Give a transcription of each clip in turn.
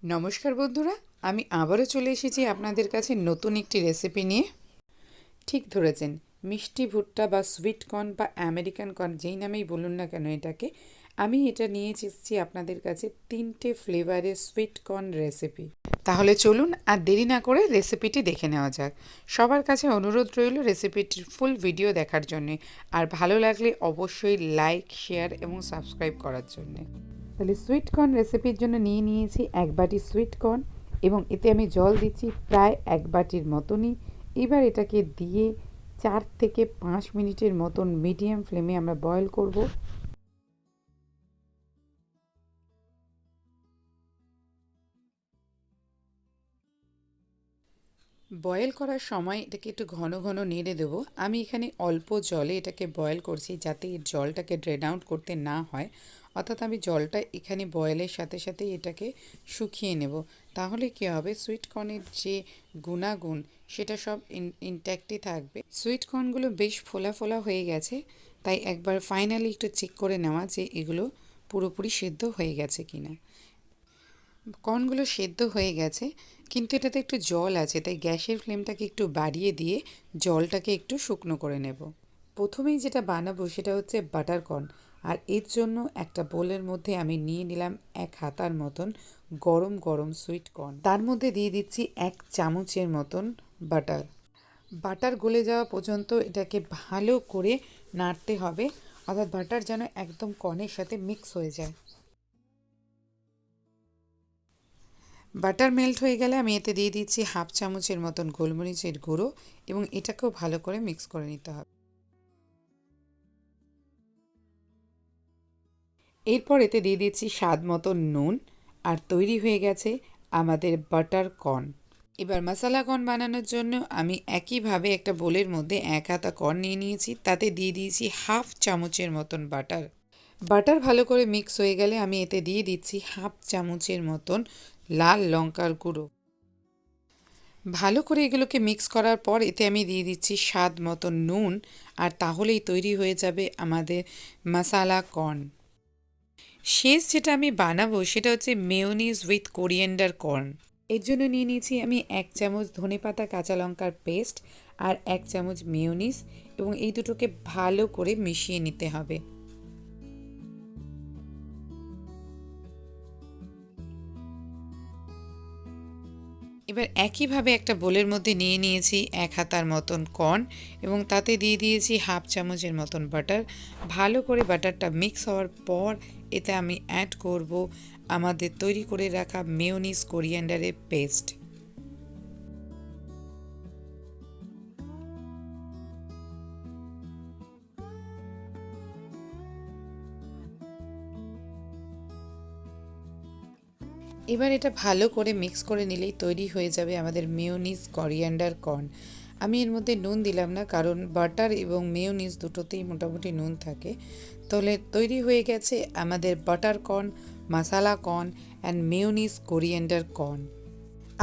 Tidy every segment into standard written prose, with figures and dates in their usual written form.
নমস্কার বন্ধুরা, আমি আবারও চলে এসেছি আপনাদের কাছে নতুন একটি রেসিপি নিয়ে। ঠিক ধরেছেন, মিষ্টি ভুট্টা বা সুইট কর্ন বা আমেরিকান কর্ন যেই নামেই বলুন না কেন এটাকে, আমি এটা নিয়ে এসেছি আপনাদের কাছে 3টে ফ্লেভারের সুইট কর্ন রেসিপি। তাহলে চলুন আর দেরি না করে রেসিপিটি দেখে নেওয়া যাক। সবার কাছে অনুরোধ রইল রেসিপিটির ফুল ভিডিও দেখার জন্যে, আর ভালো লাগলে অবশ্যই লাইক, শেয়ার এবং সাবস্ক্রাইব করার জন্যে। তাহলে সুইট কর্ন রেসিপির জন্য নিয়ে নিয়েছি 1 বাটি সুইট কর্ন এবং এতে আমি জল দিচ্ছি প্রায় 1 বাটির মতনই। এবার এটাকে দিয়ে 4 থেকে 5 মিনিটের মতন মিডিয়াম ফ্লেমে আমরা বয়েল করব। বয়েল করার সময় এটাকে একটু ঘন ঘন নেড়ে দেবো। আমি এখানে অল্প জলে এটাকে বয়েল করছি যাতে এর জলটাকে ড্রেন আউট করতে না হয়, অর্থাৎ আমি জলটা এখানে বয়েলের সাথে সাথে এটাকে শুকিয়ে নেব। তাহলে কী হবে, সুইট কর্নের যে গুণাগুণ সেটা সব ইনট্যাক্টই থাকবে। সুইট কর্নগুলো বেশ ফোলা ফোলা হয়ে গেছে, তাই একবার ফাইনালি একটু চেক করে নেওয়া যে এগুলো পুরোপুরি সেদ্ধ হয়ে গেছে কিনা। কর্নগুলো সেদ্ধ হয়ে গেছে, কিন্তু এটাতে একটু জল আছে, তাই গ্যাসের ফ্লেমটাকে একটু বাড়িয়ে দিয়ে জলটাকে একটু শুকনো করে নেব। প্রথমেই যেটা বানাবো সেটা হচ্ছে বাটার কর্ন, আর এর জন্য একটা বোলের মধ্যে আমি নিয়ে নিলাম 1 হাতার মতন গরম গরম সুইট কর্ন। তার মধ্যে দিয়ে দিচ্ছি 1 চামচের মতন বাটার। বাটার গলে যাওয়া পর্যন্ত এটাকে ভালো করে নাড়তে হবে, অর্থাৎ বাটার যেন একদম কর্নের সাথে মিক্স হয়ে যায়। বাটার মেল্ট হয়ে গেলে আমি এতে দিয়ে দিচ্ছি 1/2 চামচের মতন গোলমরিচের গুঁড়ো এবং এটাকেও ভালো করে মিক্স করে নিতে হবে। এরপর এতে দিয়ে দিচ্ছি স্বাদ মতো নুন, আর তৈরি হয়ে গেছে আমাদের বাটার কর্ন। এবার মশলা কর্ন বানানোর জন্য আমি একইভাবে একটা বোলের মধ্যে 1 হাতা কর্ন নিয়ে নিয়েছি, তাতে দিয়ে দিয়েছি 1/2 চামচের মতন বাটার। বাটার ভালো করে মিক্স হয়ে গেলে আমি এতে দিয়ে দিচ্ছি 1/2 চামচের মতন লাল লঙ্কার গুঁড়ো। ভালো করে এগুলোকে মিক্স করার পর এতে আমি দিয়ে দিচ্ছি স্বাদ মতো নুন, আর তাহলেই তৈরি হয়ে যাবে আমাদের মশালা কর্ন। শেষ যেটা আমি বানাবো সেটা হচ্ছে মেয়োনিজ উইথ কোরিয়েন্ডার কর্ন। এর জন্য নিয়ে নিয়েছি আমি 1 চামচ ধনেপাতা কাঁচা লঙ্কার পেস্ট আর 1 চামচ মেয়োনিজ, এবং এই দুটোকে ভালো করে মিশিয়ে নিতে হবে। এবার একইভাবে একটা বোলের মধ্যে নিয়ে নিয়েছি 1 হাতার মতন কর্ন এবং তাতে দিয়ে দিয়েছি 1/2 চামচের মতন বাটার। ভালো করে বাটারটা মিক্স হওয়ার পর এতে আমি অ্যাড করব আমাদের তৈরি করে রাখা মেয়োনিজ কোরিয়ান্ডারের পেস্ট। এবার এটা ভালো করে মিক্স করে নিলেই তৈরি হয়ে যাবে আমাদের মেয়োনিজ কোরিয়ান্ডার কর্ন। আমি এর মধ্যে নুন দিলাম না, কারণ বাটার এবং মেয়োনিজ দুটোতেই মোটামুটি নুন থাকে। তাহলে তৈরি হয়ে গেছে আমাদের butter corn, masala corn and mayonnaise coriander corn.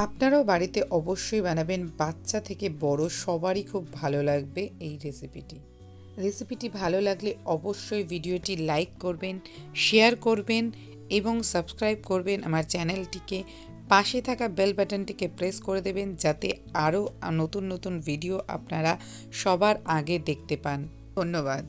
আপনারাও বাড়িতে অবশ্যই বানাবেন, বাচ্চা থেকে বড় সবারই খুব ভালো লাগবে এই রেসিপিটি ভালো লাগলে অবশ্যই ভিডিওটি লাইক করবেন, শেয়ার করবেন এবং সাবস্ক্রাইব করবেন আমার চ্যানেলটিকে। পাশে থাকা বেল বাটনটিকে প্রেস করে দেবেন যাতে আরও নতুন নতুন ভিডিও আপনারা সবার আগে দেখতে পান। ধন্যবাদ।